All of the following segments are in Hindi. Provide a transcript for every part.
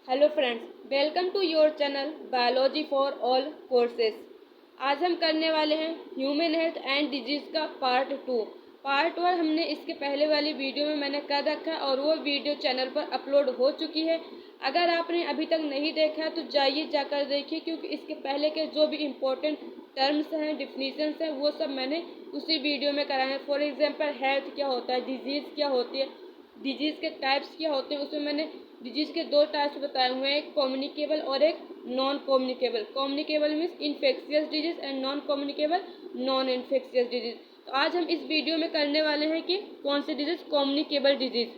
Hello friends, welcome to your channel biology for all courses. आज हम करने वाले हैं ह्यूमन हेल्थ एंड डिजीज़ का पार्ट 2। पार्ट 1 हमने इसके पहले वाली वीडियो में मैंने कर रखा है और वो वीडियो चैनल पर अपलोड हो चुकी है। अगर आपने अभी तक नहीं देखा तो जाइए जाकर देखिए, क्योंकि इसके पहले के जो भी इम्पोर्टेंट टर्म्स हैं, डिफिनीशंस हैं, वो सब मैंने उसी वीडियो में कराए हैं। फॉर एग्जाम्पल हेल्थ क्या होता है, डिजीज़ क्या होती है, डिजीज़ के टाइप्स क्या होते हैं, उसमें मैंने डिजीज़ के 2 टाइप्स बताए हुए हैं, एक कम्युनिकेबल और एक non communicable. Communicable means infectious disease and non communicable non infectious disease. तो आज हम इस वीडियो में करने वाले हैं कि कौन से डिजीज़ कम्युनिकेबल डिजीज़,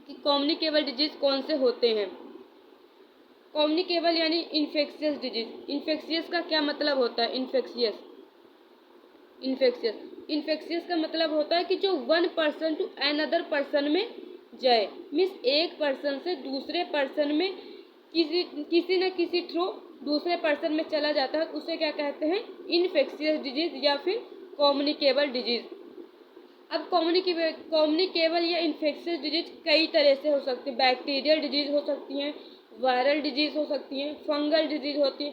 कि कम्युनिकेबल डिजीज़ कौन से होते हैं। कम्युनिकेबल यानी इन्फेक्शियस डिजीज़। इन्फेक्शियस का क्या मतलब होता है? इन्फेक्शियस का मतलब होता है कि जो one person to another person में जाए। मीन्स एक पर्सन से दूसरे पर्सन में किसी न किसी थ्रू दूसरे पर्सन में चला जाता है, उसे क्या कहते हैं? इन्फेक्शियस डिजीज या फिर कम्युनिकेबल डिजीज। अब कम्युनिकेबल या इन्फेक्शियस डिजीज कई तरह से हो सकती है। बैक्टीरियल डिजीज हो सकती हैं, वायरल डिजीज हो सकती हैं, फंगल डिजीज होती है,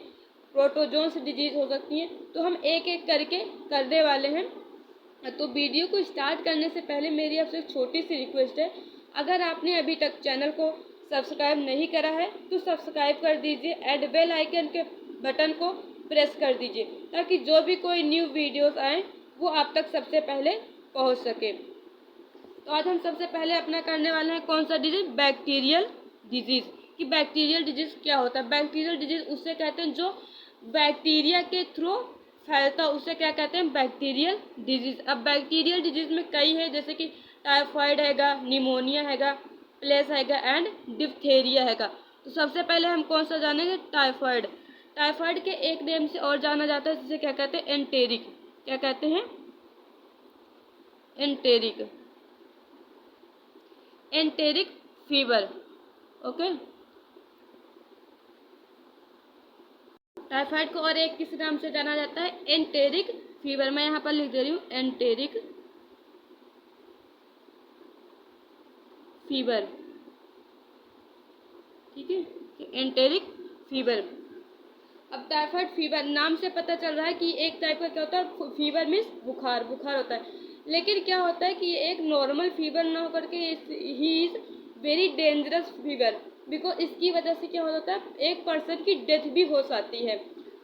प्रोटोजोन्स डिजीज हो सकती हैं। तो हम एक एक करके करने वाले हैं। तो वीडियो को स्टार्ट करने से पहले मेरी आपसे एक छोटी सी रिक्वेस्ट है, अगर आपने अभी तक चैनल को सब्सक्राइब नहीं करा है तो सब्सक्राइब कर दीजिए एंड बेल आइकन के बटन को प्रेस कर दीजिए, ताकि जो भी कोई न्यू वीडियोस आए वो आप तक सबसे पहले पहुंच सके। तो आज हम सबसे पहले अपना करने वाले हैं कौन सा डिजीज? Bacterial disease. कि बैक्टीरियल डिजीज क्या होता है? बैक्टीरियल डिजीज उससे कहते हैं जो बैक्टीरिया के थ्रू फैलता, उसे क्या कहते हैं? Bacterial disease. अब बैक्टीरियल डिजीज में कई है, जैसे कि टाइफाइड हैगा, निमोनिया हैगा, प्लेस हैगा एंड डिप्थेरिया हैगा। तो सबसे पहले हम कौन सा जानेंगे? टाइफाइड। टाइफाइड के एक नेम से और जाना जाता है, जिसे क्या कहते हैं? एंटेरिक। क्या कहते हैं? Enteric. Enteric fever. Okay. Typhoid को और एक किस नाम से जाना जाता है? Enteric fever. मैं यहाँ पर लिख दे रही हूँ एंटेरिक फीवर। ठीक है, एंटेरिक फीवर। अब टाइफाइड फीवर नाम से पता चल रहा है कि एक टाइप का क्या होता है? फीवर मीन्स बुखार होता है। लेकिन क्या होता है कि ये एक नॉर्मल फीवर ना होकर के he is very dangerous fever, because इसकी वजह से क्या होता है? एक पर्सन की डेथ भी हो सकती है।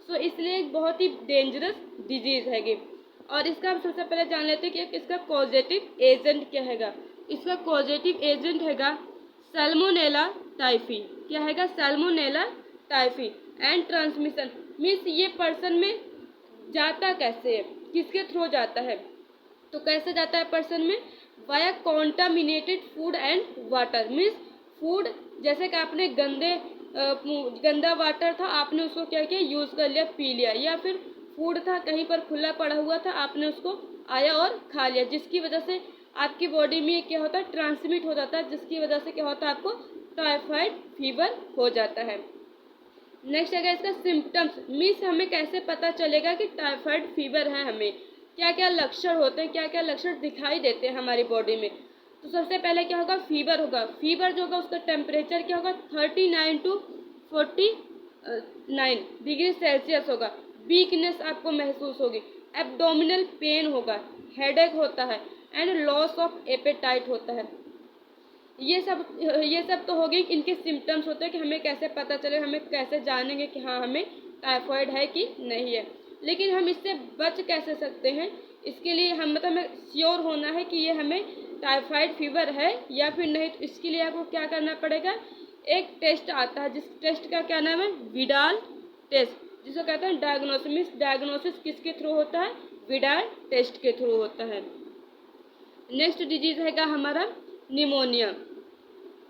सो इसलिए एक बहुत ही डेंजरस डिजीज है। और इसका हम सबसे पहले जान लेते हैं कि इसका कॉजेटिव एजेंट क्या हैगा। इसका कॉजेटिव एजेंट हैगा सैल्मोनेला टाइफी। क्या हैगा? Salmonella typhi. And transmission means ये पर्सन में जाता कैसे है, किसके थ्रू जाता है? तो कैसे जाता है पर्सन में? Via contaminated food and water. Means food, जैसे कि आपने गंदा वाटर था, आपने उसको क्या किया? यूज़ कर लिया, पी लिया। या फिर फूड था कहीं पर खुला पड़ा हुआ था, आपने उसको आया और खा लिया, जिसकी वजह से आपकी बॉडी में क्या होता है? ट्रांसमिट हो जाता है, जिसकी वजह से क्या होता है? आपको टाइफाइड फीवर हो जाता है। नेक्स्ट है इसका सिम्टम्स। मीन्स हमें कैसे पता चलेगा कि टाइफाइड फीवर है, हमें क्या क्या लक्षण होते हैं, क्या क्या लक्षण दिखाई देते हैं हमारी बॉडी में। तो सबसे पहले क्या होगा? फीवर होगा। फीवर जो होगा उसका टेम्परेचर क्या होगा? 39 to 49 डिग्री सेल्सियस होगा। वीकनेस आपको महसूस होगी, एब्डोमिनल पेन होगा, हेडेक होता है एंड लॉस ऑफ एपेटाइट होता है। ये सब तो हो गई, इनके सिम्टम्स होते हैं कि हमें कैसे पता चले, हमें कैसे जानेंगे कि हाँ हमें टाइफाइड है कि नहीं है। लेकिन हम इससे बच कैसे सकते हैं? इसके लिए हमें श्योर होना है कि ये हमें टाइफाइड फीवर है या फिर नहीं। तो इसके लिए आपको क्या करना पड़ेगा? एक टेस्ट आता है, जिस टेस्ट का क्या नाम है? विडाल टेस्ट, जिसको कहते हैं डायग्नोसिस। डायग्नोसिस किसके थ्रू होता है? विडाल टेस्ट के थ्रू होता है। नेक्स्ट डिजीज हैगा हमारा निमोनिया।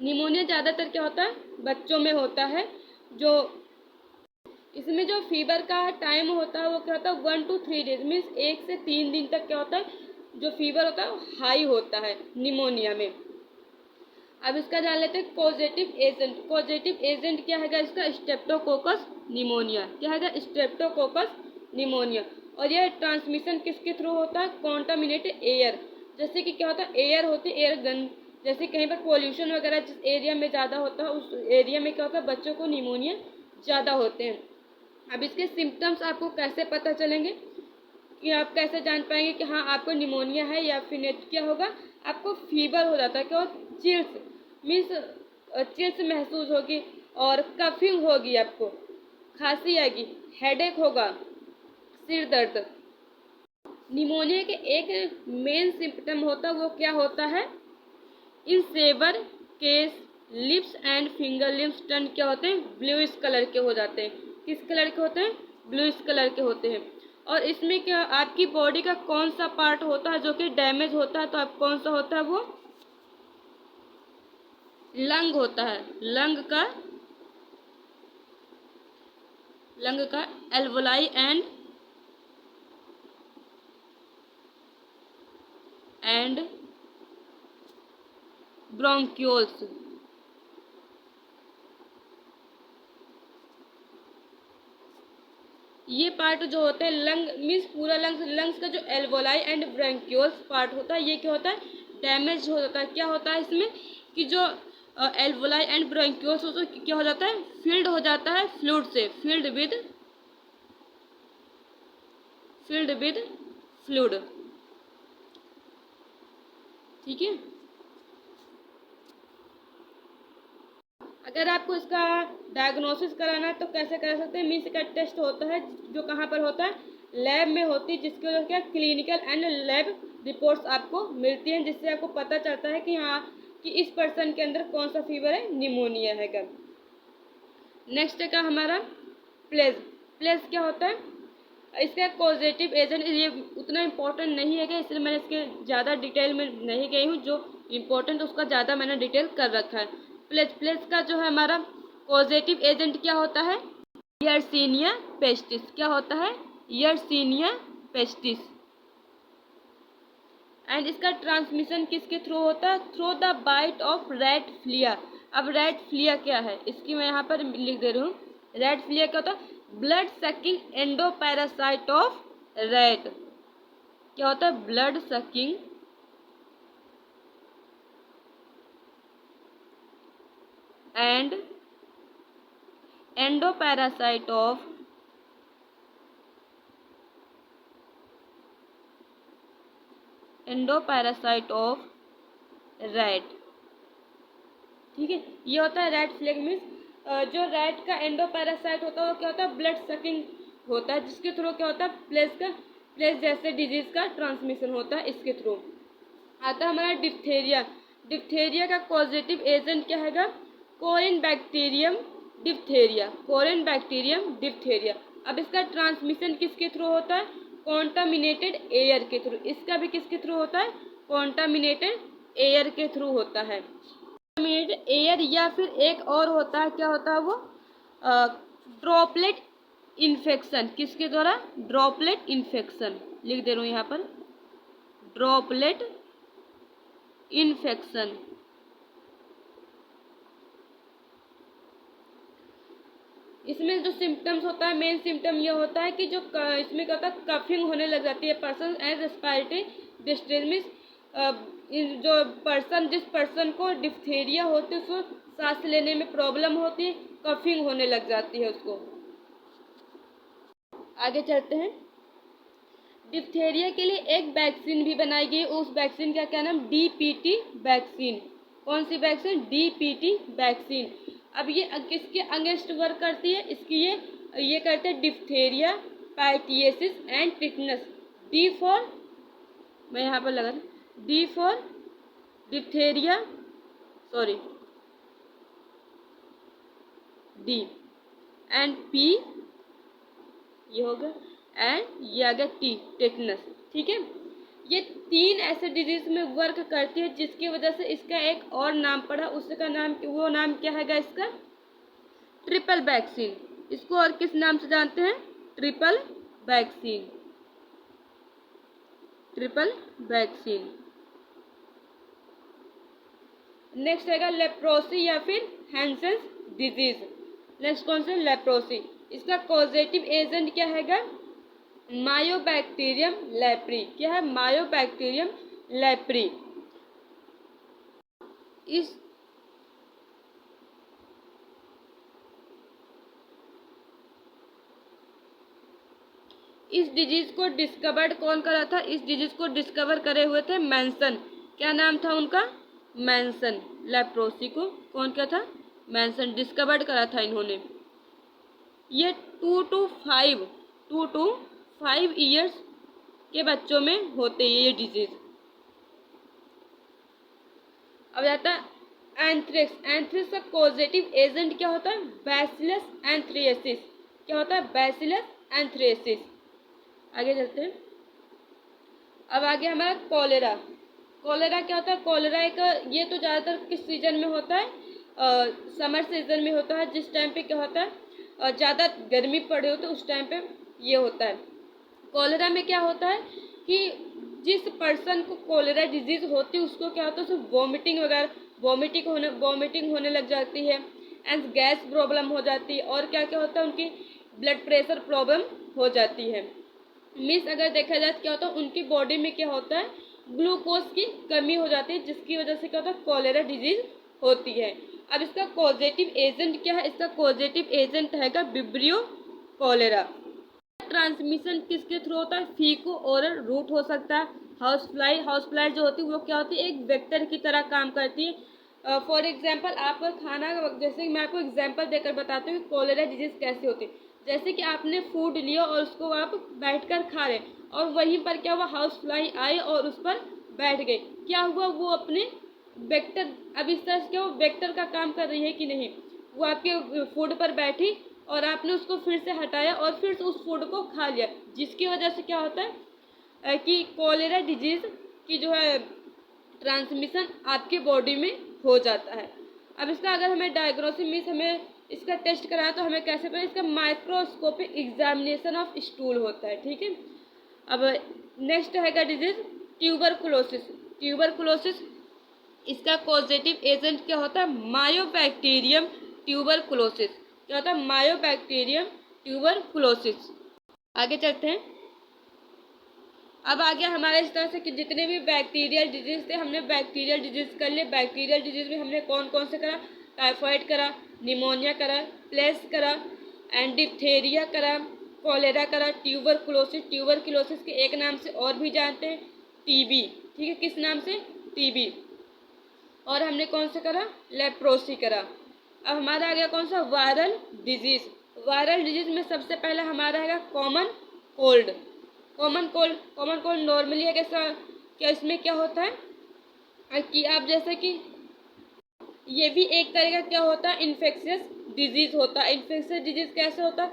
निमोनिया ज़्यादातर क्या होता है? बच्चों में होता है। जो इसमें जो फीवर का टाइम होता है वो क्या होता है? 1 to 3 डेज। मीन्स 1 से 3 दिन तक क्या होता है? जो फीवर होता है हाई होता है निमोनिया में। अब इसका जान लेते हैं पॉजिटिव एजेंट। पॉजिटिव एजेंट क्या हैगा इसका? Streptococcus pneumonia. क्या हैगा? Streptococcus pneumonia. और यह ट्रांसमिशन किसके थ्रू होता है? Contaminated air. जैसे कि क्या होता है? एयर होती है, एयर गन जैसे कहीं पर पोल्यूशन वगैरह जिस एरिया में ज़्यादा होता है उस एरिया में क्या होता है, बच्चों को निमोनिया ज़्यादा होते हैं। अब इसके सिम्टम्स आपको कैसे पता चलेंगे कि आप कैसे जान पाएंगे कि हाँ आपको निमोनिया है या फिर नहीं? क्या होगा, आपको फीवर हो जाता है, क्या चिल्स मीन्स चिल्स महसूस होगी और कफिंग होगी, आपको खांसी आएगी, हेडेक होगा, सिर दर्द। निमोनिया के एक मेन सिम्टम होता है, वो क्या होता है, in severe case lips and finger lips turn क्या होते हैं, ब्लूइश कलर के हो जाते हैं। किस कलर के होते हैं, ब्लूइश कलर के होते हैं। और इसमें क्या आपकी बॉडी का कौन सा पार्ट होता है जो कि डैमेज होता है, तो आप कौन सा होता है, वो लंग होता है। लंग का एल्वोलाई एंड ब्रोंक्यूल्स। ये पार्ट जो होते हैं लंग मीन्स पूरा लंग्स का जो एल्वोलाई एंड ब्रोंक्यूल्स पार्ट होता है, ये क्या होता है, डैमेज हो जाता है। क्या होता है इसमें कि जो एल्वोलाई एंड ब्रोंक्यूल्स होता है क्या हो जाता है, फिल्ड हो जाता है फ्लूइड से, फिल्ड विद फ्लूइड। ठीक है। अगर आपको इसका डायग्नोसिस कराना है तो कैसे करा सकते हैं, मीन्स का टेस्ट होता है जो कहाँ पर होता है, लैब में होती है, जिसके वजह क्या क्लिनिकल एंड लैब रिपोर्ट्स आपको मिलती हैं, जिससे आपको पता चलता है कि हाँ कि इस पर्सन के अंदर कौन सा फीवर है, निमोनिया है क्या। नेक्स्ट का हमारा प्लेज क्या होता है, इसका कॉजेटिव एजेंट ये उतना इम्पोर्टेंट नहीं है कि इसलिए मैंने इसके ज़्यादा डिटेल में नहीं गई हूँ, जो इम्पोर्टेंट उसका ज़्यादा मैंने डिटेल कर रखा है। प्लेज का जो है हमारा कॉजेटिव एजेंट क्या होता है, यर्सीनिया पेस्टिस। क्या होता है, यर्सीनिया पेस्टिस। एंड इसका ट्रांसमिशन किसके थ्रू होता है, through the bite of rat flea. अब रैट फ्लिया क्या है, इसकी मैं यहाँ पर लिख दे रही हूँ। रैट फ्लिया क्या होता है, blood sucking endoparasite of rat. क्या होता है, blood sucking and endoparasite of rat. ठीक है, ये होता है रैट फ्लैग मीन्स जो रैट का एंडोपैरासाइट होता है वो क्या होता है, ब्लड सकिंग होता है, जिसके थ्रू क्या होता है, प्लेस जैसे डिजीज का ट्रांसमिशन होता है, इसके थ्रू आता है हमारा डिप्थेरिया। डिप्थेरिया का पॉजिटिव एजेंट क्या है, कोरिन बैक्टीरियम डिप्थेरिया। अब इसका ट्रांसमिशन किसके थ्रू होता है, कॉन्टामिनेटेड एयर के थ्रू। इसका भी किसके थ्रू होता है, कॉन्टामिनेटेड एयर के थ्रू होता है। कॉन्टामिनेटेड एयर या फिर एक और होता है, क्या होता है वो, ड्रॉपलेट इन्फेक्शन। किसके द्वारा, ड्रॉपलेट इन्फेक्शन। लिख दे रहा हूँ यहाँ पर, ड्रॉपलेट इन्फेक्शन। इसमें जो सिम्टम्स होता है, मेन सिम्टम ये होता है कि जो इसमें क्या होता है, कफिंग होने लग जाती है person and respiratory distress means जो जिस पर्सन को डिप्थेरिया होती है उसको सांस लेने में प्रॉब्लम होती है, कफिंग होने लग जाती है उसको। आगे चलते हैं। डिप्थेरिया के लिए एक वैक्सीन भी बनाई गई, उस वैक्सीन का क्या नाम, DPT वैक्सीन। कौन सी वैक्सीन, DPT वैक्सीन। अब ये किसके अगेंस्ट वर्क करती है, इसकी ये करते हैं diphtheria, pertussis and tetanus. D for, मैं यहाँ पर लगा, D for diphtheria, sorry D, and P ये होगा, एंड ये आ गया टी, टेटनस। ठीक है, ये 3 ऐसे डिजीज में वर्क करती है जिसकी वजह से इसका एक और नाम पड़ा, उसका नाम, वो नाम क्या है इसका, ट्रिपल वैक्सीन। इसको और किस नाम से जानते हैं, ट्रिपल वैक्सीन। नेक्स्ट आएगा लेप्रोसी या फिर हैंसेंस डिजीज। नेक्स्ट कौन सा, लेप्रोसी। इसका कॉजेटिव एजेंट क्या है, मायोबैक्टीरियम लेप्री। क्या है, मायोबैक्टीरियम लेप्री। इस डिजीज को डिस्कवर्ड कौन करा था? इस डिजीज को डिस्कवर करे हुए थे मैंसन। क्या नाम था उनका? मैंसन। लेप्रोसी को कौन क्या था? मैंसन डिस्कवर्ड करा था इन्होंने। ये 2 to 5 ईयर्स के बच्चों में होते हैं ये डिजीज। अब जाता है एंथ्रेक्स। एंथ्रेक्स का कॉजेटिव एजेंट क्या होता है? बैसिलस एंथ्रियसिस। क्या होता है? बैसिलस एंथ्रियसिस। आगे चलते हैं। अब आगे हमारा कॉलेरा। कॉलेरा क्या होता है? कॉलेरा एक, ये तो ज़्यादातर किस सीजन में होता है? समर सीजन में होता है, जिस टाइम पे क्या होता है ज़्यादा गर्मी पड़े हो तो उस टाइम पे ये होता है। कॉलेरा में क्या होता है कि जिस पर्सन को कॉलेरा डिजीज़ होती है उसको क्या होता है, उसको वॉमिटिंग होने लग जाती है, एंड गैस प्रॉब्लम हो जाती है, और क्या क्या होता है उनकी ब्लड प्रेशर प्रॉब्लम हो जाती है। मीन्स अगर देखा जाए तो क्या होता है उनकी बॉडी में क्या होता है, ग्लूकोज की कमी हो जाती है, जिसकी वजह से क्या होता है कॉलेरा डिजीज होती है। अब इसका कॉजेटिव एजेंट क्या है? इसका कॉजेटिव एजेंट है विब्रियो कॉलेरा। ट्रांसमिशन किसके थ्रू होता है? फीको ओरल रूट हो सकता है। हाउस फ्लाई जो होती है वो क्या होती है? एक वेक्टर की तरह काम करती है। फॉर एग्जाम्पल आपका खाना, जैसे मैं आपको एग्जाम्पल देकर बताती हूँ कॉलेरा डिजीज कैसे होती है। जैसे कि आपने फूड लिया और उसको आप बैठकर खा रहे, और वहीं पर क्या हुआ, हाउस फ्लाई आई और उस पर बैठ गई। क्या हुआ, वो अपने वेक्टर, अब इस तरह से क्या वो वेक्टर का काम कर रही है कि नहीं, वो आपके फूड पर बैठी और आपने उसको फिर से हटाया और फिर से उस फूड को खा लिया, जिसकी वजह से क्या होता है कि कॉलेरा डिजीज की जो है ट्रांसमिशन आपके बॉडी में हो जाता है। अब इसका अगर हमें डायग्नोसिस मीन्स हमें इसका टेस्ट कराना तो हमें कैसे पता? इसका माइक्रोस्कोपिक एग्जामिनेशन ऑफ स्टूल होता है, ठीक है। अब नेक्स्ट है डिजीज ट्यूबरकुलोसिस। ट्यूबरकुलोसिस इसका कॉजेटिव एजेंट क्या होता है? Mycobacterium tuberculosis. क्या होता है? Mycobacterium tuberculosis. आगे चलते हैं। अब आ गया हमारे इस तरह से कि जितने भी बैक्टीरियल डिजीज थे हमने बैक्टीरियल डिजीज कर लिए। बैक्टीरियल डिजीज में हमने कौन कौन से करा? टाइफाइड करा, निमोनिया करा, प्लेस करा, एंड डिप्थेरिया करा, कॉलेरा करा, ट्यूबरकुलोसिस के एक नाम से और भी जानते हैं, टीबी। ठीक है, किस नाम से? टीबी। और हमने कौन सा करा? लेप्रोसी करा। अब हमारा आ गया कौन सा? Viral disease. वायरल डिजीज में सबसे पहला हमारा है common cold. Common cold normally है कैसा? क्या इसमें क्या होता है कि आप जैसे कि ये भी एक तरह का क्या होता है? इन्फेक्शियस डिजीज होता है। इन्फेक्शियस डिजीज कैसे होता है?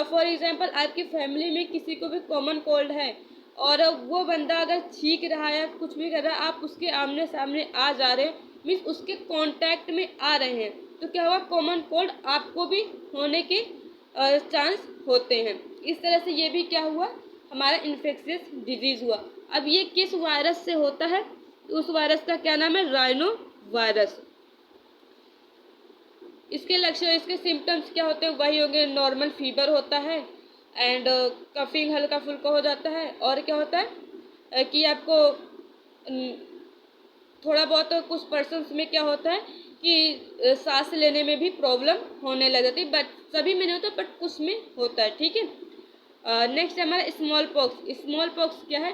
फॉर एग्जांपल आपकी फैमिली में किसी को भी कॉमन कोल्ड है और वो बंदा अगर छींक रहा है या कुछ भी कर रहा है, आप उसके आमने सामने आ जा रहे हैं, मीन्स उसके कांटेक्ट में आ रहे हैं, तो क्या हुआ? कॉमन कोल्ड आपको भी होने के चांस होते हैं। इस तरह से ये भी क्या हुआ? हमारा इन्फेक्शियस डिजीज हुआ। अब ये किस वायरस से होता है? उस वायरस का क्या नाम है? Rhino virus. इसके लक्षण, इसके सिम्टम्स क्या होते हैं? वही होंगे, नॉर्मल फीवर होता है, एंड कफिंग हल्का फुल्का हो जाता है, और क्या होता है कि आपको थोड़ा बहुत कुछ पर्सन्स में क्या होता है कि सांस लेने में भी प्रॉब्लम होने लग जाती है, बट सभी में नहीं होता, बट कुछ में होता है, ठीक है। नेक्स्ट हमारा स्मॉल पॉक्स। स्मॉल पॉक्स क्या है?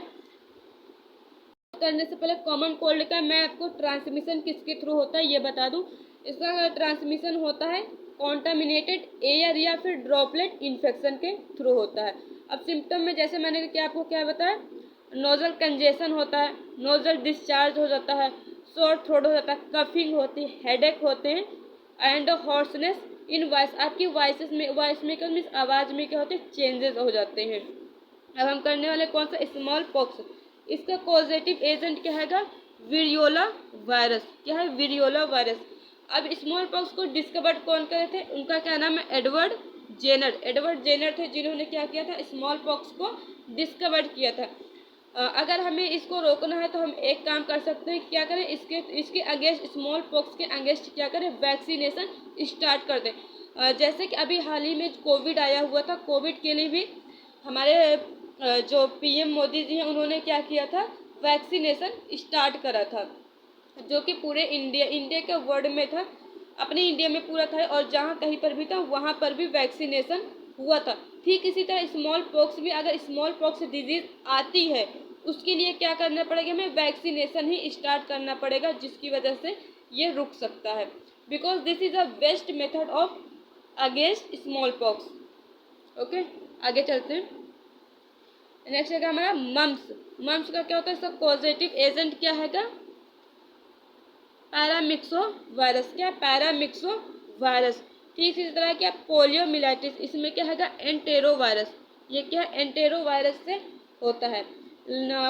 करने से पहले कॉमन कोल्ड का मैं आपको ट्रांसमिशन किसके थ्रू होता है ये बता दूं। इसका ट्रांसमिशन होता है कॉन्टामिनेटेड एयर या फिर ड्रॉपलेट इन्फेक्शन के थ्रू होता है। अब सिम्टम में जैसे मैंने क्या आपको क्या बताया, नोजल कंजेशन होता है, नोजल डिस्चार्ज हो जाता है, शॉर्ट थ्रोट हो जाता है, कफिंग होती है, हेडेक होते हैं, एंड हॉर्सनेस इन वॉइस। आपकी वॉइस में क्या मीन्स आवाज़ में क्या होते हैं? चेंजेस हो जाते हैं। अब हम करने वाले कौन सा? Small pox. इसका कॉजेटिव एजेंट क्या है? विरियोला वायरस। क्या है? विरियोला वायरस। अब स्मॉल पॉक्स को डिस्कवर कौन करे थे? उनका क्या नाम है? Edward Jenner. एडवर्ड जेनर थे जिन्होंने क्या किया था? स्मॉल पॉक्स को डिस्कवर किया था। अगर हमें इसको रोकना है तो हम एक काम कर सकते हैं, क्या करें? इसके अगेंस्ट, स्मॉल पॉक्स के अगेंस्ट क्या करें? वैक्सीनेशन स्टार्ट कर दें। जैसे कि अभी हाल ही में कोविड आया हुआ था, कोविड के लिए भी हमारे जो पीएम मोदी जी हैं उन्होंने क्या किया था? वैक्सीनेशन स्टार्ट करा था। जो कि पूरे इंडिया के वर्ल्ड में था, अपने इंडिया में पूरा था, और जहाँ कहीं पर भी था वहाँ पर भी वैक्सीनेशन हुआ था। ठीक इसी तरह स्मॉल पॉक्स भी, अगर स्मॉल पॉक्स डिजीज आती है उसके लिए क्या करना पड़ेगा, हमें वैक्सीनेशन ही स्टार्ट करना पड़ेगा, जिसकी वजह से ये रुक सकता है। Because this is a best method of against small pox. Okay, आगे चलते हैं। नेक्स्ट है हमारा मम्स। मम्स का क्या होता है, इसका पॉजिटिव एजेंट क्या है, पैरामिक्सो वायरस। क्या, पैरामिक्सो वायरस। ठीक इसी तरह क्या, पोलियोमिलाइटिस, इसमें क्या है, एंटेरो वायरस। ये क्या, एंटेरो वायरस से होता है।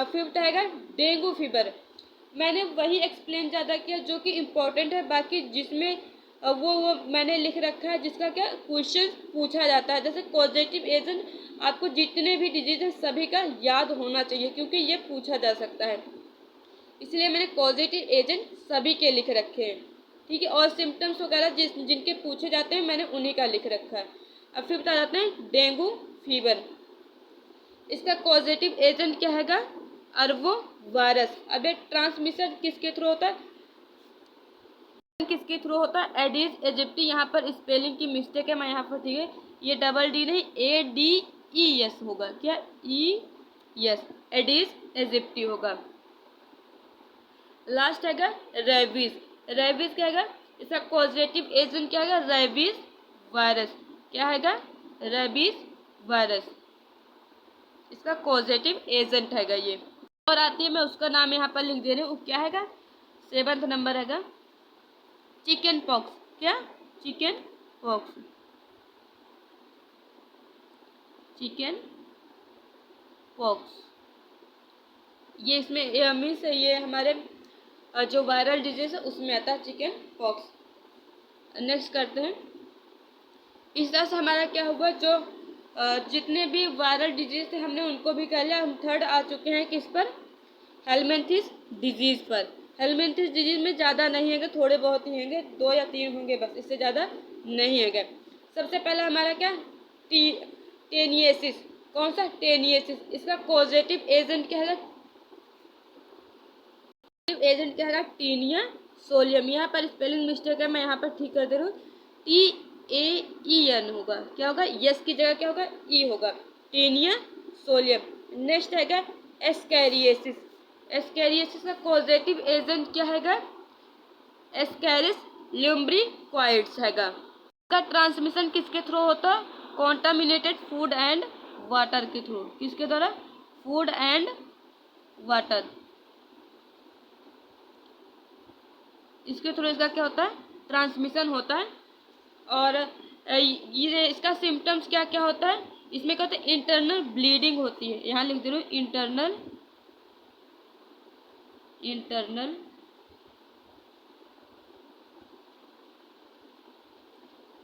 फिफ्थ है डेंगू फीवर। मैंने वही एक्सप्लेन ज़्यादा किया जो कि इम्पोर्टेंट है, बाकी जिसमें वो मैंने लिख रखा है जिसका क्या क्वेश्चन पूछा जाता है। जैसे पॉजिटिव एजेंट, आपको जितने भी डिजीज है सभी का याद होना चाहिए, क्योंकि ये पूछा जा सकता है, इसलिए मैंने पॉजिटिव एजेंट सभी के लिख रखे हैं। ठीक है, और सिम्टम्स वगैरह जिनके पूछे जाते हैं मैंने उन्हीं का लिख रखा है। अब फिर बता जाते हैं डेंगू फीवर। इसका पॉजिटिव एजेंट क्या है, अरबो वायरस। अब ये ट्रांसमिशन किसके थ्रू होता है, किसके थ्रू होता है, एडिस एजिप्टी। यहाँ पर स्पेलिंग की मिस्टेक है, मैं यहाँ पर, ठीक है, ये डबल डी नहीं, ADES होगा। क्या, ES, एडिस एजिप्टी होगा। लास्ट है रेबीज। रेबीज क्या है, इसका पॉजिटिव एजेंट क्या है, रेबीज वायरस। क्या है, रेबीज वायरस, इसका पॉजिटिव एजेंट है ये। और आती है, मैं उसका नाम यहाँ पर लिख दे रही हूँ, क्या है, 7th नंबर है चिकन पॉक्स। क्या, चिकन पॉक्स, चिकन पॉक्स। ये इसमें मीन्स ये हमारे जो वायरल डिजीज है उसमें आता है चिकन पॉक्स। नेक्स्ट करते हैं। इस तरह से हमारा क्या हुआ, जो जितने भी वायरल डिजीज थे हमने उनको भी कर लिया। हम थर्ड आ चुके हैं किस पर, हेलमिंथिस डिजीज पर। हेलमिंथिस डिजीज में ज़्यादा नहीं है, थोड़े बहुत ही होंगे, 2 या 3 होंगे बस, इससे ज़्यादा नहीं है। सबसे पहला हमारा क्या, टेनियसिस। कौन सा, टेनियसिस। इसका पॉजिटिव एजेंट क्या है, एजेंट क्या है, टीनिया सोलियम। यहाँ पर स्पेलिंग मिस्टेक है, मैं यहाँ पर ठीक कर दे रहा हूँ, TAEN होगा। क्या होगा, यस की जगह क्या होगा, ई होगा, टीनिया सोलियम। नेक्स्ट है एस्कैरियसिस। एस्कैरियसिस का पॉजिटिव एजेंट क्या है, एस्कैरिस ल्यूम्ब्रिक्वाइड्स है। इसका ट्रांसमिशन किसके थ्रू होता है, कॉन्टामिनेटेड फूड एंड वाटर के थ्रू। किसके द्वारा, फूड एंड वाटर, इसके थ्रू इसका क्या होता है, ट्रांसमिशन होता है। और ये इसका सिम्टम्स क्या क्या होता है, इसमें क्या होता है, इंटरनल ब्लीडिंग होती है। यहाँ लिख दे रहा हूँ, इंटरनल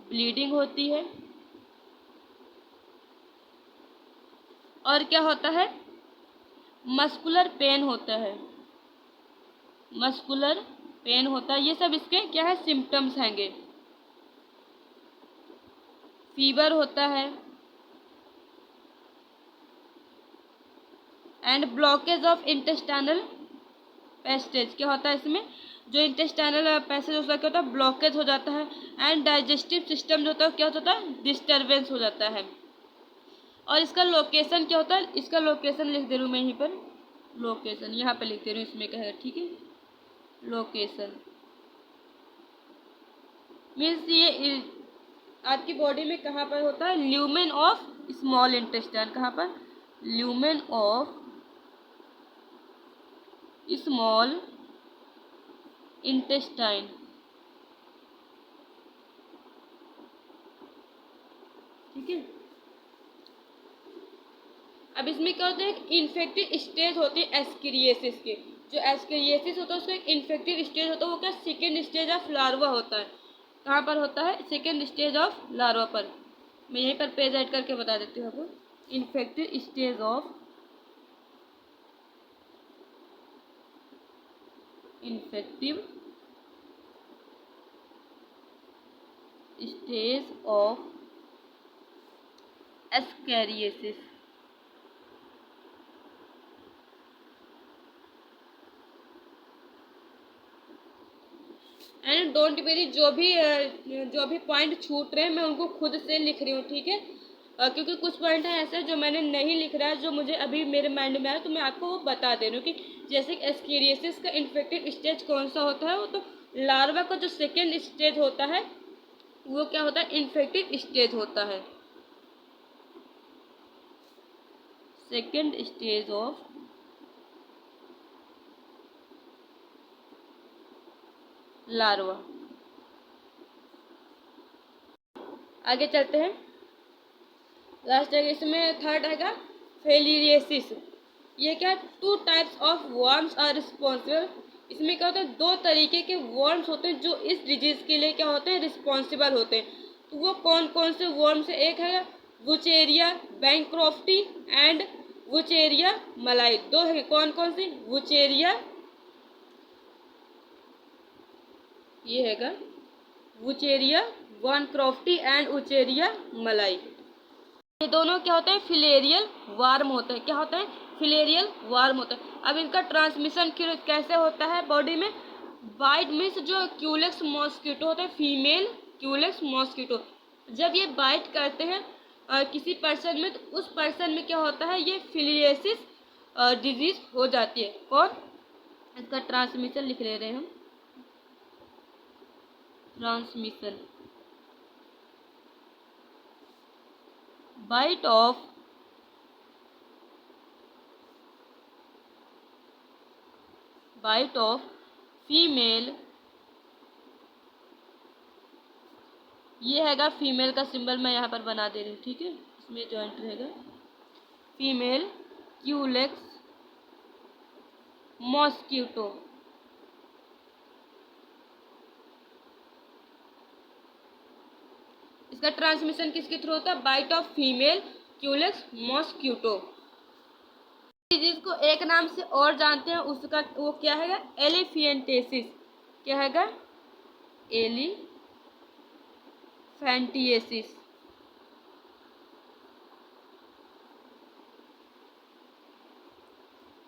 ब्लीडिंग होती है। और क्या होता है, मस्कुलर पेन होता है, मस्कुलर पेन होता है। ये सब इसके क्या है, सिम्टम्स हैंगे। फीवर होता है, and blockage of intestinal passage. क्या होता है इसमें, जो इंटेस्टाइनल पैसेज होता है क्या होता है, ब्लॉकेज हो जाता है। एंड डाइजेस्टिव सिस्टम जो होता है क्या होता है, डिस्टर्बेंस हो जाता है। और इसका लोकेशन क्या होता है, इसका लोकेशन लिख दे रही हूँ मैं यहीं पर, लोकेशन यहाँ पर लिख दे रही हूँ, इसमें क्या है, ठीक है, लोकेशन मीन्स ये आपकी बॉडी में कहाँ पर होता है, ल्यूमेन ऑफ स्मॉल इंटेस्टाइन। कहाँ पर, ल्यूमेन ऑफ स्मॉल इंटेस्टाइन। ठीक है, अब इसमें क्या होता है, एक इन्फेक्टिव स्टेज होती है एस्केरियासिस की। जो एस्केरियासिस होता है उसका एक इन्फेक्टिव स्टेज होता है, वो क्या, सेकेंड स्टेज ऑफ लार्वा होता है। कहाँ पर होता है, सेकेंड स्टेज ऑफ लार्वा पर। मैं यहीं पर पेज ऐड करके बता देती हूँ आपको, infective stage of ascariasis. Don't very, जो भी पॉइंट छूट रहे हैं मैं उनको खुद से लिख रही हूँ, ठीक है। क्योंकि कुछ पॉइंट है ऐसे जो मैंने नहीं लिख रहा है, जो मुझे अभी मेरे माइंड में आया, तो मैं आपको वो बता दे रही हूँ कि जैसे एस्केरियासिस का इन्फेक्टेड स्टेज कौन सा होता है, वो तो लार्वा का जो सेकेंड स्टेज होता है वो क्या होता है, इन्फेक्टेड स्टेज होता है, सेकेंड स्टेज ऑफ लार्वा। आगे चलते हैं, लास्ट है इसमें थर्ड आएगा फिलियरियासिस। ये क्या, 2 types of worms are responsible. इसमें क्या होता है, 2 तरीके के वर्म्स होते हैं जो इस डिजीज के लिए क्या होते हैं, रिस्पॉन्सिबल होते हैं। तो वो कौन कौन से वर्म्स है, एक है वुचेरिया बैंक्रॉफ्टी एंड वुचेरिया मलाई। 2 है, कौन कौन सी, वुचेरिया, ये हैगा वुचेरिया बैंक्रॉफ्टी एंड वुचेरिया मलाई। ये दोनों क्या होते हैं, फिलेरियल वार्म होते हैं। क्या होता है, फिलेरियल वार्म होता है। अब इनका ट्रांसमिशन कैसे होता है बॉडी में, बाइट मीन्स जो क्यूलेक्स मॉस्किटो होता है, फीमेल क्यूलेक्स मॉस्किटो, जब ये बाइट करते हैं किसी पर्सन में, तो उस पर्सन में क्या होता है, ये फिलियरियासिस डिजीज हो जाती है। और इसका ट्रांसमिशन लिख ले रहे हैं हम, ट्रांसमिशन बाइट ऑफ फीमेल, ये हैगा फीमेल का सिंबल मैं यहाँ पर बना दे रही हूँ, ठीक है, इसमें जॉइंट रहेगा, फीमेल क्यूलेक्स मॉस्किटो। इसका ट्रांसमिशन किसके थ्रू होता है, bite of female Culex mosquito. Disease को एक नाम से और जानते हैं, उसका वो क्या हैगा, एलिफेंटियासिस। क्या हैगा, एलिफेंटियासिस।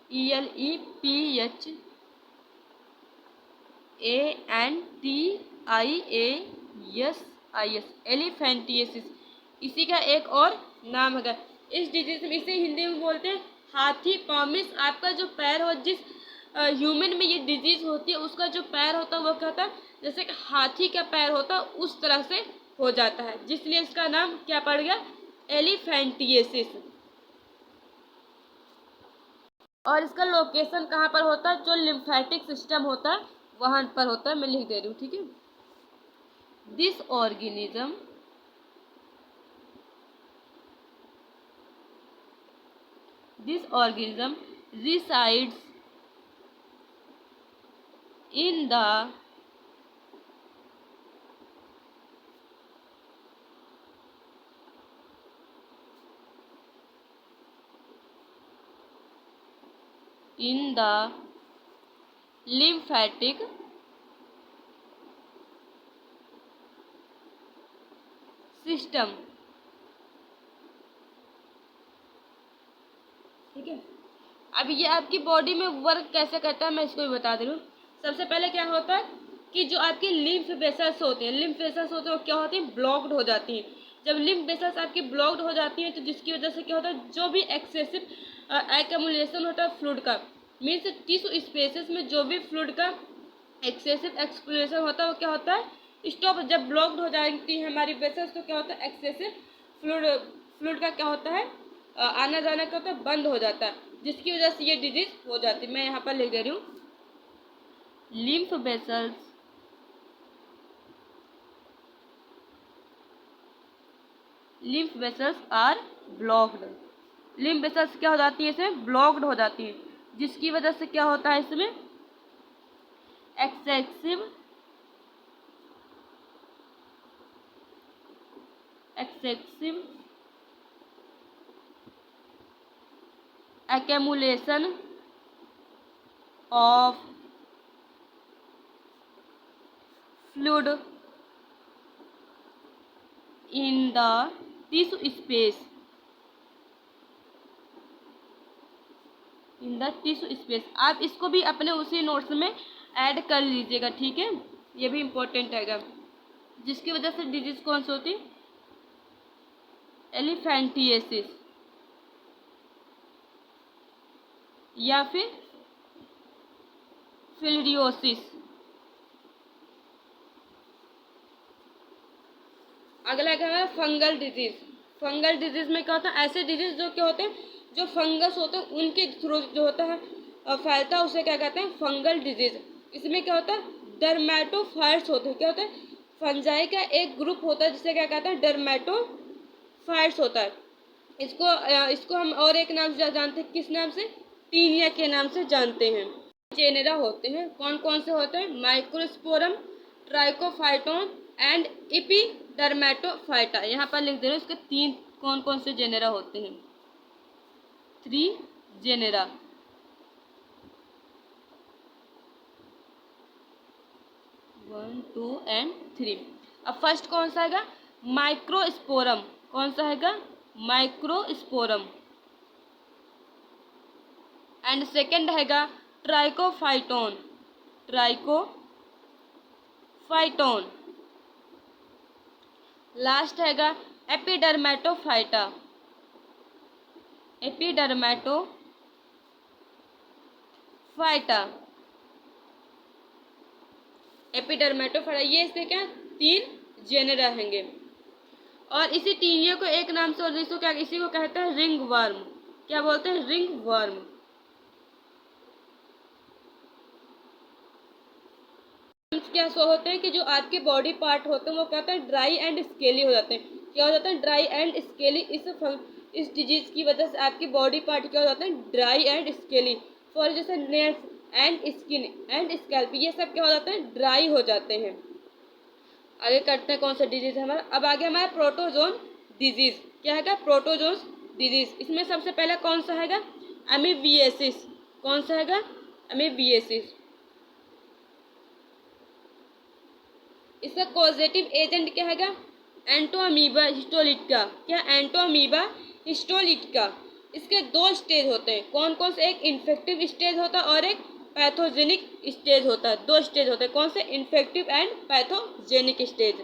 ELEPHANTIASIS, एलिफेंटियासिस, इसी का एक और नाम है। इस डिजीज में, इसे हिंदी में बोलते हैं हाथी पाँव। मीन्स आपका जो पैर हो, जिस ह्यूमन में ये डिजीज होती है, उसका जो पैर होता है वो क्या होता है, जैसे कि हाथी का पैर होता है उस तरह से हो जाता है, जिसलिए इसका नाम क्या पड़ गया, एलिफेंटियासिस। और इसका लोकेशन कहाँ पर होता है, जो लिम्फेटिक सिस्टम होता है वहाँ पर होता है, मैं लिख दे रही हूँ, ठीक है। This organism resides in the lymphatic system, ठीक है। अब ये आपकी बॉडी में वर्क कैसे करता है मैं इसको भी बता दे रही हूँ। सबसे पहले क्या होता है कि जो आपकी लिम्फ वेसल्स होते हैं, वो क्या होती हैं, ब्लॉक्ड हो जाती हैं। जब लिम्फ वेसल्स आपकी ब्लॉक्ड हो जाती हैं, तो जिसकी वजह से क्या होता है, जो भी एक्सेसिव एक्यूमुलेशन होता है फ्लूइड का, मीन्स टिश्यू स्पेसेस में जो भी फ्लूइड का एक्सेसिव एक्सप्लोरेशन होता है वो क्या होता है, स्टॉप। जब ब्लॉक्ड हो जाती है हमारी वेसल्स, तो क्या होता है, एक्सेसिव फ्लूइड का क्या होता है, आना जाना क्या होता है, बंद हो जाता है, जिसकी वजह से ये डिजीज हो जाती है। मैं यहाँ पर लिख दे रही हूँ, lymph vessels are blocked. Lymph vessels क्या हो जाती है, इसमें ब्लॉक्ड हो जाती है, जिसकी वजह से क्या होता है, इसमें excessive accumulation of fluid in the tissue space, आप इसको भी अपने उसी नोट्स में ऐड कर लीजिएगा, ठीक है। ये भी इम्पोर्टेंट हैगा, जिसकी वजह से डिजीज कौन सी होती, एलिफेंटिएसिस या फिर फिलिरियोसिस। अगला है फंगल डिजीज। फंगल डिजीज में क्या होता है, ऐसे डिजीज जो क्या होते हैं, जो फंगस होते हैं उनके थ्रू जो होता है फैलता है, उसे क्या कहते हैं, फंगल डिजीज। इसमें क्या होता है, डर्मेटोफाइट्स होते हैं। क्या होता है, फंजाई का एक ग्रुप होता है जिसे क्या कहते हैं, डर्मेटोफाइट्स होता है। इसको हम और एक नाम से जानते हैं, किस नाम से, टीनिया के नाम से जानते हैं। जेनेरा होते हैं, कौन कौन से होते हैं, माइक्रोस्पोरम, ट्राइकोफाइटोन एंड एपिडर्मेटोफाइटा। यहाँ पर लिख दे रहे हैं, इसके 3 कौन कौन से जेनेरा होते हैं, 3 जेनेरा। One, 2 and 3। अब फर्स्ट कौन सा हैगा, माइक्रोस्पोरम। कौन सा हैगा, माइक्रोस्पोरम। एंड सेकंड हैगा ट्राइकोफाइटोन, ट्राइकोफाइटोन। लास्ट हैगा एपिडर्मेटोफाइटा, एपिडर्मेटोफाइटा, एपिडर्मेटोफाइटा। ये इसके क्या 3 जेनेरा होंगे। और इसी टीनिया को एक नाम से और इसको क्या, इसी को कहते हैं रिंग वर्म। क्या बोलते हैं, रिंग वर्म। क्या सो होते हैं कि जो आपके बॉडी पार्ट होते हैं वो क्या होता है, ड्राई एंड स्केली हो जाते हैं। क्या हो जाता है, ड्राई एंड स्केली। इस डिजीज की वजह से आपकी बॉडी पार्ट क्या हो जाते हैं, ड्राई एंड स्केली। फॉर जैसे nails and skin and scalp, ये सब क्या हो जाते हैं, ड्राई हो जाते हैं। आगे करते हैं कौन सा डिजीज है हमारा। अब आगे हमारा प्रोटोजोन डिजीज। क्या है, प्रोटोजोन डिजीज। इसमें सबसे पहले कौन सा हैगा, अमीबियासिस। कौन सा हैगा, अमीबियासिस। इसका कॉजेटिव एजेंट क्या हैगा, एंटोअमीबा हिस्टोलिटिका। क्या, एंटोअमीबा हिस्टोलिटिका। इसके 2 स्टेज होते हैं। कौन कौन से, एक इन्फेक्टिव स्टेज होता है और एक पैथोजेनिक स्टेज होता है। 2 स्टेज होते हैं, कौन से, infective and pathogenic stage.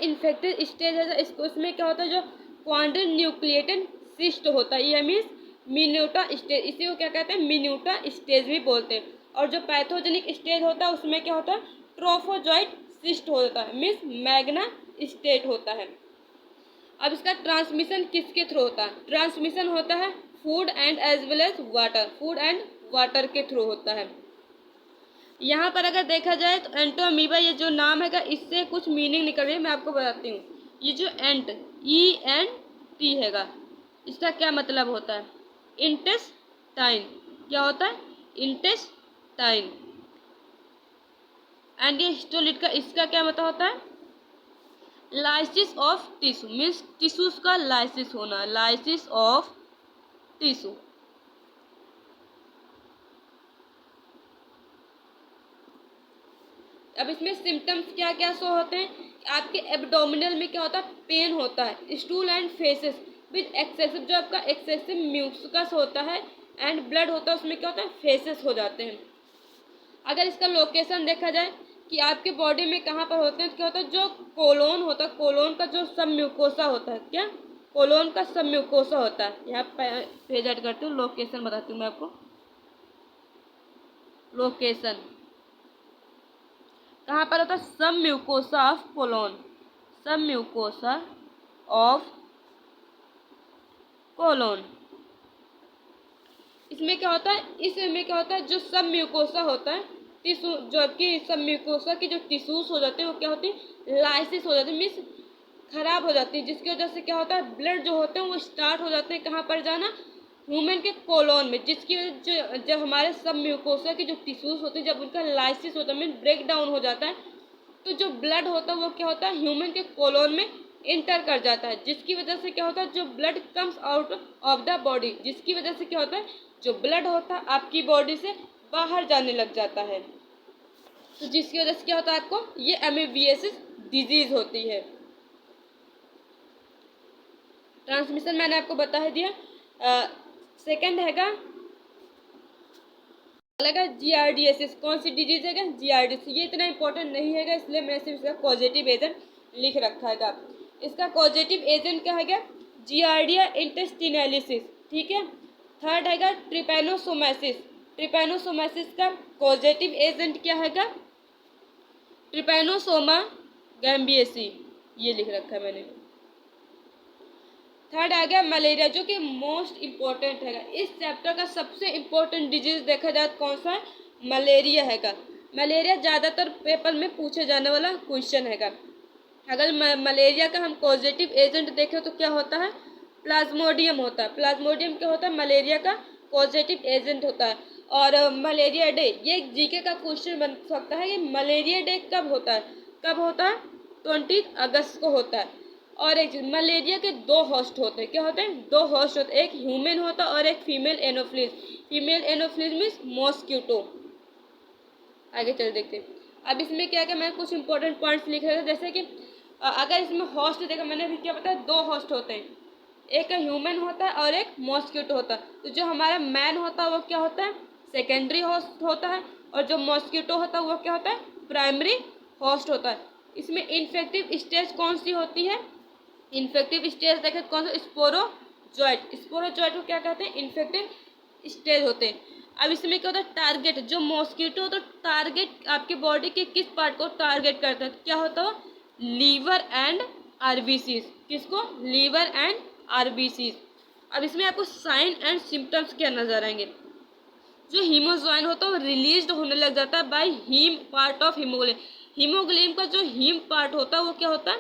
Infective stage है इसको, इसमें क्या होता है, जो क्वाड्रिन्यूक्लिएटेड सिस्ट होता है, ये मीन्स मिन्यूटा स्टेज। इसी को क्या कहते हैं, मिन्यूटा स्टेज भी बोलते हैं। और जो पैथोजेनिक स्टेज होता है उसमें क्या होता है, ट्रोफोजॉइट सिस्ट होता है, मीन्स मैग्ना स्टेट होता है। अब इसका ट्रांसमिशन किसके थ्रू होता है, ट्रांसमिशन होता है food and as well as water, food and water के थ्रू होता है। यहाँ पर अगर देखा जाए तो एंटोअमीबा, ये जो नाम है इससे कुछ मीनिंग निकल रही है, मैं आपको बताती हूँ। ये जो ENT हैगा, इसका क्या मतलब होता है, इंटेस्टाइन। क्या होता है, इंटेस्टाइन। एंड ये हिस्टोलिट का, इसका क्या मतलब होता है, lysis of tissue, means tissues का लाइसिस होना, लाइसिस ऑफ टिश्यू। अब इसमें सिम्टम्स क्या क्या शो होते हैं, आपके एब्डोमिनल में क्या होता है, पेन होता है, stool and faces with excessive, जो आपका एक्सेसिव म्यूकस होता है एंड ब्लड होता है, उसमें क्या होता है, फेसेस हो जाते हैं। अगर इसका लोकेशन देखा जाए कि आपके बॉडी में कहाँ पर होते हैं, तो क्या होता है, जो कोलोन होता है, कोलोन का जो सब म्यूकोसा होता है, क्या, कोलोन का सब म्यूकोसा होता है। यहाँ पेज ऐड करती हूँ, लोकेशन बताती हूँ मैं आपको। लोकेशन कहाँ पर होता है, सब म्यूकोसा ऑफ कोलोन, सब म्यूकोसा ऑफ कोलोन। इसमें क्या होता है, इसमें क्या होता है, जो सब म्यूकोसा होता है, टिश्यू, जबकि सब म्यूकोसा की जो टिश्यूज हो जाते हैं वो क्या होती है, लाइसिस हो जाती है, मीन्स खराब हो जाती है, जिसकी वजह से क्या होता है, ब्लड जो होते हैं वो स्टार्ट हो जाते हैं कहाँ पर जाना, ह्यूमन के कोलोन में, जिसकी वजह जब हमारे सब म्यूकोसा की जो टिश्यूज होते हैं, जब उनका लाइसिस होता है, मीन ब्रेक डाउन हो जाता है, तो जो ब्लड होता है वो क्या होता है, ह्यूमन के कोलोन में इंटर कर जाता है, जिसकी वजह से क्या होता है, जो blood comes out of the body, जिसकी वजह से क्या होता है, जो ब्लड होता है आपकी बॉडी से बाहर जाने लग जाता है, तो जिसकी वजह से क्या होता है, आपको ये एमीबियासिस डिजीज होती है। ट्रांसमिशन मैंने आपको बता दिया। सेकंड हैगा लगा GRDS, कौन सी डिजीज है? GRDS। ये इतना इंपॉर्टेंट नहीं है, इसलिए मैंने सिर्फ इसका कॉजेटिव एजेंट लिख रखा है। इसका कॉजेटिव एजेंट क्या है? जियार्डिया इंटेस्टिनैलिसिस, ठीक है। थर्ड है ट्रिपैनोसोमाइसिस। ट्रिपैनोसोमाइसिस का कॉजेटिव एजेंट क्या है? ट्रिपैनोसोमा गैम्बियेसी, ये लिख रखा है मैंने। थर्ड आ गया मलेरिया, जो कि मोस्ट इम्पोर्टेंट है। इस चैप्टर का सबसे इम्पोर्टेंट डिजीज देखा जाए कौन सा है? मलेरिया है। मलेरिया ज़्यादातर पेपर में पूछे जाने वाला क्वेश्चन है। अगर मलेरिया का हम पॉजिटिव एजेंट देखें तो क्या होता है? प्लाज्मोडियम होता है। प्लाज्मोडियम क्या होता है? मलेरिया का पॉजिटिव एजेंट होता है। और मलेरिया डे, ये जीके का क्वेश्चन बन सकता है कि मलेरिया डे कब होता है? कब होता है? 20 अगस्त को होता है। और एक मलेरिया के दो होस्ट होते हैं। क्या होते हैं? दो होस्ट होते हैं, एक ह्यूमन होता है और एक female anopheles. Female anopheles means mosquito. आगे चल देखते हैं। अब इसमें क्या क्या मैंने कुछ इंपॉर्टेंट पॉइंट्स लिखे हैं, जैसे कि अगर इसमें होस्ट देखा, मैंने अभी क्या बताया, दो होस्ट होते हैं, एक ह्यूमन होता है और एक मॉस्क्यूटो होता है। तो जो हमारा मैन होता है वो क्या होता है? सेकेंडरी होस्ट होता है, और जो मॉस्क्यूटो होता है वो क्या होता है? प्राइमरी होस्ट होता है। इसमें इन्फेक्टिव स्टेज कौन सी होती है? इन्फेक्टिव स्टेज देखें कौन सा? स्पोरोजॉइट। स्पोरोजॉइट को क्या कहते हैं? इन्फेक्टिव स्टेज होते हैं। अब इसमें क्या होता है? टारगेट, जो मॉस्क्यूटो तो टारगेट आपके बॉडी के किस पार्ट को टारगेट करता है? क्या होता है? Liver and RBCs. किसको? Liver and RBCs. अब इसमें आपको साइन एंड सिम्टम्स क्या नजर आएंगे? जो हीमोजॉइन होता है वो रिलीज होने लग जाता है by heme part of haemoglobin. Haemoglobin का जो हीम पार्ट होता है वो क्या होता है?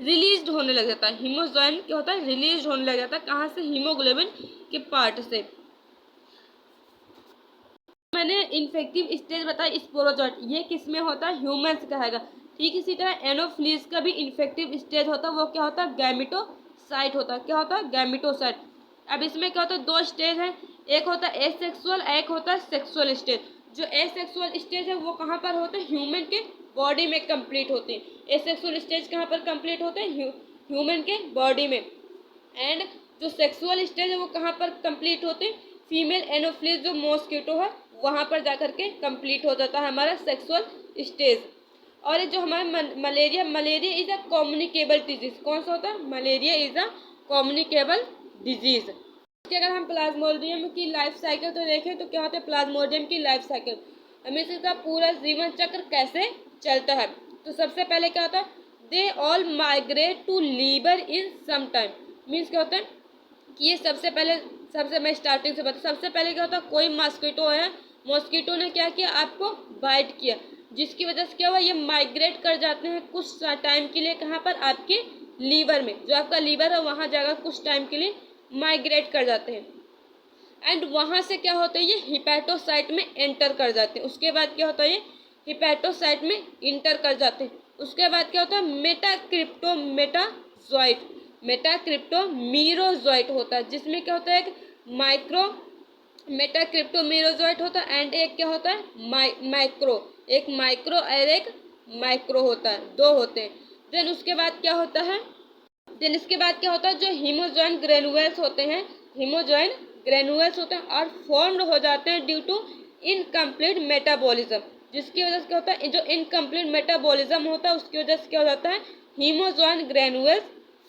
रिलीज होने लग जाता है। हीमोजॉइन क्या होता है? रिलीज होने लग जाता है। कहाँ से? हीमोग्लोबिन के पार्ट से। मैंने इन्फेक्टिव स्टेज बताया स्पोरोजॉइट, ये किस में होता है? ह्यूमन्स का हैगा। ठीक इसी तरह एनोफ्लीज का भी इन्फेक्टिव स्टेज होता है, वो क्या होता है? गैमिटोसाइट होता है। क्या होता है? गैमिटोसाइट। अब इसमें क्या होता है? दो स्टेज है, एक होता है एसेक्सुअल, एक होता है सेक्सुअल स्टेज। जो एसेक्सुअल स्टेज है वो कहाँ पर होता है? ह्यूमन के बॉडी में कंप्लीट होती है। एसेक्सुअल स्टेज कहाँ पर कंप्लीट होते हैं? ह्यूमन के बॉडी में। एंड जो सेक्सुअल स्टेज है वो कहाँ पर कंप्लीट होते हैं? फीमेल एनोफ्लिस जो मॉस्क्यूटो है वहाँ पर जाकर के कंप्लीट हो जाता है हमारा सेक्सुअल स्टेज। और ये जो हमारा malaria, malaria is a communicable disease. कौन सा होता है? Malaria is a communicable disease. अगर हम प्लाज्मोडियम की लाइफ साइकिल तो देखें तो क्या होता है? प्लाज्मोडियम की लाइफ साइकिल हमें इसका पूरा जीवन चक्र कैसे चलता है। तो सबसे पहले क्या होता है? They all migrate to liver in some time. Means क्या होता है कि ये सबसे मैं स्टार्टिंग से बता। सबसे पहले क्या होता है? कोई मॉस्किटो है, मॉस्किटो ने क्या किया? आपको बाइट किया, जिसकी वजह से क्या हुआ? ये माइग्रेट कर जाते हैं कुछ टाइम के लिए। कहाँ पर? आपके लीवर में। जो आपका लीवर है वहाँ जाकर कुछ टाइम के लिए माइग्रेट कर जाते हैं। एंड वहाँ से क्या होता है? ये हिपैटोसाइट में एंटर कर जाते हैं। उसके बाद क्या होता है? ये हिपैटोसाइट में इंटर कर जाते हैं। उसके बाद क्या होता है? मेटाक्रिप्टोमीरोजॉइट होता है, जिसमें क्या होता है? एक माइक्रो मेटाक्रिप्टोमीरोजॉइट होता है एंड एक क्या होता है? माइक्रो। एक माइक्रो और एक माइक्रो होता है, दो होते हैं। देन उसके बाद क्या होता है? इसके बाद क्या होता है? जो हीमोजॉइन ग्रेनुअल्स होते हैं, हीमोजॉइन ग्रेनुअल्स होते हैं और फॉर्म्ड हो जाते हैं ड्यू टू इनकम्प्लीट मेटाबॉलिज्म। जिसकी वजह से क्या होता है? जो इनकम्प्लीट मेटाबॉलिज्म होता है उसकी वजह से क्या हो जाता है? हीमोजॉइन ग्रेनुअल्स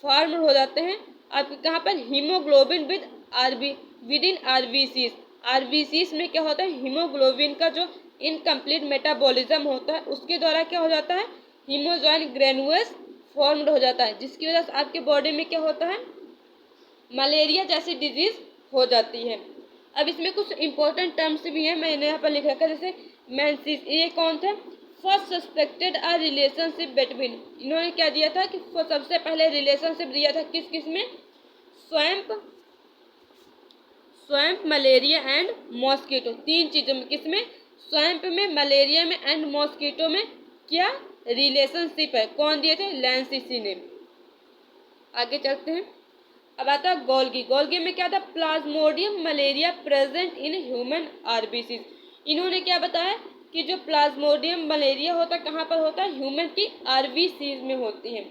फॉर्म हो जाते हैं। आपके कहाँ पर? Haemoglobin with in RBCs. RBCs में क्या होता है? हीमोग्लोबिन का जो इनकम्प्लीट मेटाबॉलिज्म होता है उसके द्वारा क्या हो जाता है? हीमोजॉइन ग्रेनुअल्स फॉर्म्ड हो जाता है, जिसकी वजह से आपके बॉडी में क्या होता है? मलेरिया जैसी डिजीज हो जाती है। अब इसमें कुछ इंपॉर्टेंट टर्म्स भी हैं, मैंने यहाँ पर लिख रखा है, जैसे मेंसिस। ये कौन थे? First suspected a relationship between. इन्होंने क्या दिया था कि सबसे पहले रिलेशनशिप दिया था किस किस में? Swamp, malaria and mosquito. तीन चीज़ों में। किसमें? स्वैम्प में, मलेरिया में एंड मॉस्किटो में क्या रिलेशनशिप है? कौन दिए थे? लैंसिसी ने। आगे चलते हैं। अब आता है गोल्गी। गोल्गी में क्या था? Plasmodium malaria present in human RBCs. इन्होंने क्या बताया कि जो प्लाज्मोडियम मलेरिया होता है कहाँ पर होता है? ह्यूमन की आरबीसीज में होती है।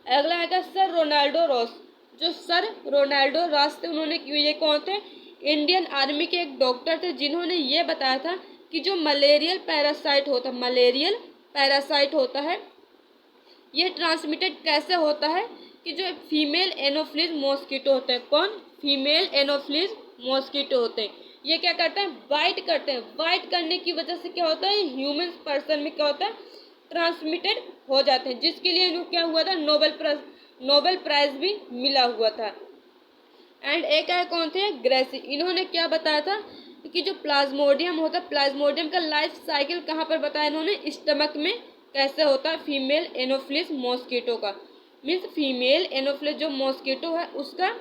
अगला है सर रोनाल्डो रॉस। जो सर रोनाल्डो रॉस थे उन्होंने ये कौन थे? इंडियन आर्मी के एक डॉक्टर थे जिन्होंने ये बताया था कि जो मलेरियल पैरासाइट होता है ये ट्रांसमिटेड कैसे होता है कि जो फीमेल एनोफ्लिस मॉस्किटो होते हैं, कौन, फीमेल एनोफ्लिस मॉस्किटो होते हैं, ये क्या करते हैं, बाइट करते हैं। बाइट करने की वजह से क्या होता है, ह्यूमन पर्सन में क्या होता है, ट्रांसमिटेड हो जाते हैं, जिसके लिए इनको क्या हुआ था, नोबेल प्राइज भी मिला हुआ था। एंड एक है कौन थे, ग्रेसी, इन्होंने क्या बताया था कि जो प्लाज्मोडियम होता है, प्लाज्मोडियम का लाइफ साइकिल कहाँ पर बताया इन्होंने, स्टमक में कैसे होता है फीमेल एनोफ्लिस मॉस्किटो का, मीन्स फीमेल एनोफ्लिस जो मॉस्किटो है उसका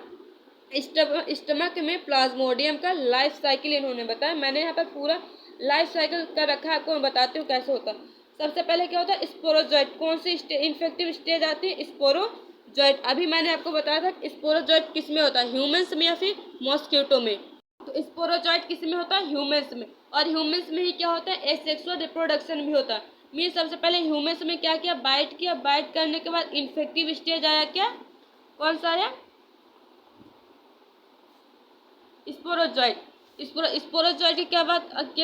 स्टमक में प्लाज्मोडियम का लाइफ साइकिल इन्होंने बताया। मैंने यहाँ पर पूरा लाइफ साइकिल कर रखा है, आपको मैं बताती हूँ कैसे होता है। सबसे पहले क्या होता है, स्पोरोजॉइट, कौन सी इन्फेक्टिव स्टेज आती है, स्पोरोजॉइट। अभी मैंने आपको बताया था स्पोरोजॉइट किस में होता है, ह्यूमंस में या फिर मॉस्किटो में। तो स्पोरोजॉइट किस में होता है, ह्यूमंस में, और ह्यूमंस में ही क्या होता है, एसेक्सुअल रिप्रोडक्शन भी होता है। मीन सबसे पहले ह्यूमंस में क्या किया, बाइट किया, बाइट करने के बाद इन्फेक्टिव स्टेज आया, क्या, कौन सा आया, स्पोरोजॉइट। स्पोरोजॉइट के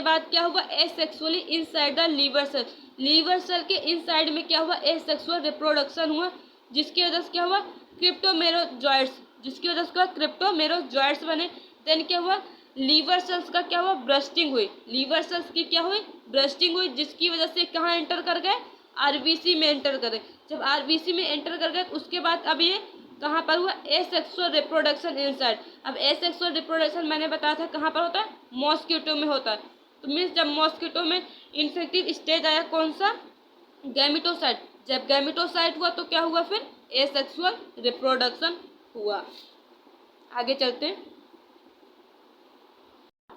बाद क्या हुआ, asexually inside the liver cell के इनसाइड में क्या हुआ, एसेक्सुअल रिप्रोडक्शन हुआ, जिसकी वजह से क्या हुआ, क्रिप्टोमेरोजॉइट्स बने। देन क्या हुआ, लीवर सेल्स का क्या हुआ, ब्रस्टिंग हुई, लीवर सेल्स की क्या हुई, ब्रस्टिंग हुई, जिसकी वजह से कहाँ एंटर कर गए, आरबीसी में एंटर कर गए। जब आरबीसी में एंटर कर गए उसके बाद अब ये कहाँ पर हुआ, एसेक्सुअल रिप्रोडक्शन इनसाइड। अब एसेक्सुअल रिप्रोडक्शन मैंने बताया था कहाँ पर होता है, मॉस्किटो में होता है। तो मीन्स जब मॉस्किटो में इन्फेक्टिव स्टेज आया कौन सा, गैमेटोसाइट। जब गैमेटोसाइट हुआ तो क्या हुआ, फिर एसेक्सुअल रिप्रोडक्शन हुआ। आगे चलते हैं।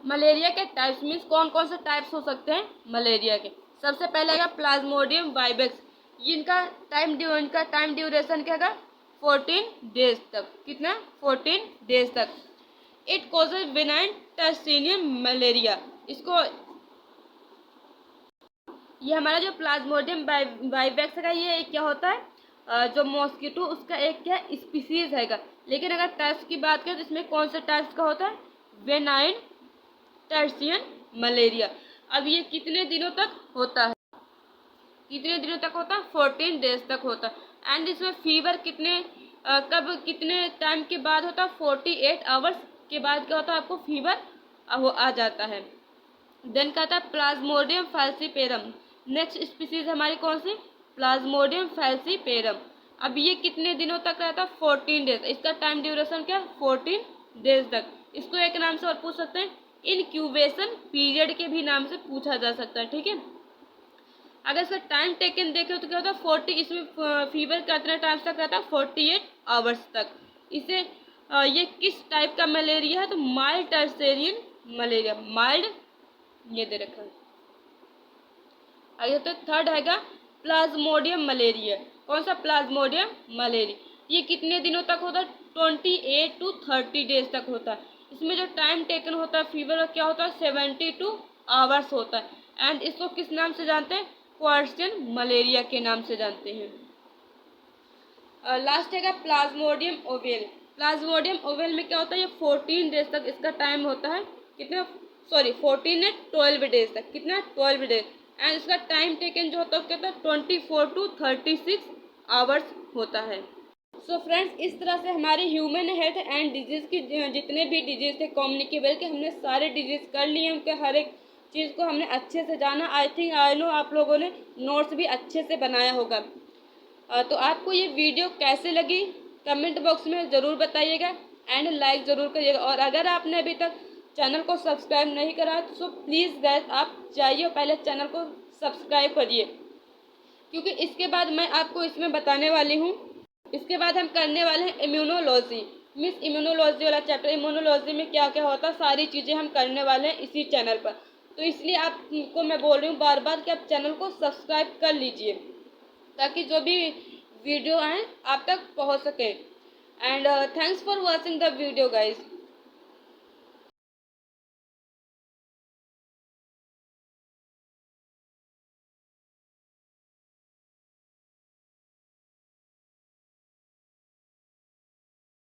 मलेरिया के टाइप्स मीन्स कौन कौन से टाइप्स हो सकते हैं मलेरिया के। सबसे पहले आएगा प्लाज्मोडियम वाइवेक्स, इनका टाइम ड्यूरेशन क्या है, 14 डेज तक, कितना, 14 डेज तक। इट कॉजेज बेनाइन टर्सिनियम मलेरिया, इसको, ये हमारा जो प्लाज्मोडियम वाइवेक्स का ये क्या होता है, जो मॉस्किटो उसका एक क्या स्पीसीज हैगा। लेकिन अगर टाइप्स की बात करें तो इसमें कौन से टाइप्स का होता है, बेनाइन टर्सियन मलेरिया। अब ये कितने दिनों तक होता है, 14 डेज तक होता है। एंड इसमें फीवर कितने टाइम के बाद होता है, 48 आवर्स के बाद क्या होता है, आपको फीवर आ जाता है। देन कहता है प्लाज्मोडियम फैल्सीपेरम, नेक्स्ट स्पीसीज हमारी कौन सी, प्लाज्मोडियम फैल्सीपेरम। अब ये कितने दिनों तक रहता है, 14 डेज, इसका टाइम ड्यूरेशन क्या, 14 डेज तक। इसको एक नाम से और पूछ सकते हैं, इनक्यूबेशन पीरियड के भी नाम से पूछा जा सकता है, ठीक है। अगर इसका टाइम टेकन देखें तो क्या होता है, 40, इसमें फीवर कितने टाइम तक रहता है, 48 आवर्स तक। इसे ये किस टाइप का मलेरिया है, तो माइल्ड टर्सेरियन मलेरिया, माइल्ड, ये दे रखा है। आगे तो थर्ड हैगा प्लाज्मोडियम मलेरिया, कौन सा, प्लाज्मोडियम मलेरिया। ये कितने दिनों तक होता है, 28 to 30 डेज तक होता है। इसमें जो टाइम टेकन होता है फीवर क्या होता है, 72 आवर्स होता है। एंड इसको किस नाम से जानते हैं, क्वार्टियन मलेरिया के नाम से जानते हैं। लास्ट है प्लाज्मोडियम ओवेल। प्लाज्मोडियम ओवेल में क्या होता है, ये 14 डेज तक इसका टाइम होता है, कितना, 14 ने 12 डेज तक, कितना, 12 डेज। एंड इसका टाइम टेकन जो होता है क्या होता है, 24 to 36 आवर्स होता है। सो फ्रेंड्स, इस तरह से हमारे ह्यूमन हेल्थ एंड डिजीज़ की जितने भी डिजीज़ थे कम्युनिकेबल के, हमने सारे डिजीज़ कर लिए, उनके हर एक चीज़ को हमने अच्छे से जाना। आई नो आप लोगों ने नोट्स भी अच्छे से बनाया होगा। तो आपको ये वीडियो कैसे लगी कमेंट बॉक्स में ज़रूर बताइएगा एंड लाइक ज़रूर करिएगा। और अगर आपने अभी तक चैनल को सब्सक्राइब नहीं करा तो प्लीज़ गाइस आप जाइए पहले चैनल को सब्सक्राइब करिए, क्योंकि इसके बाद मैं आपको इसमें बताने वाली हूँ। इसके बाद हम करने वाले हैं इम्यूनोलॉजी, मीन्स इम्यूनोलॉजी वाला चैप्टर। इम्यूनोलॉजी में क्या क्या होता है सारी चीज़ें हम करने वाले हैं इसी चैनल पर। तो इसलिए आपको मैं बोल रही हूँ बार बार कि आप चैनल को सब्सक्राइब कर लीजिए ताकि जो भी वीडियो आए आप तक पहुँच सके। And thanks for watching the video guys.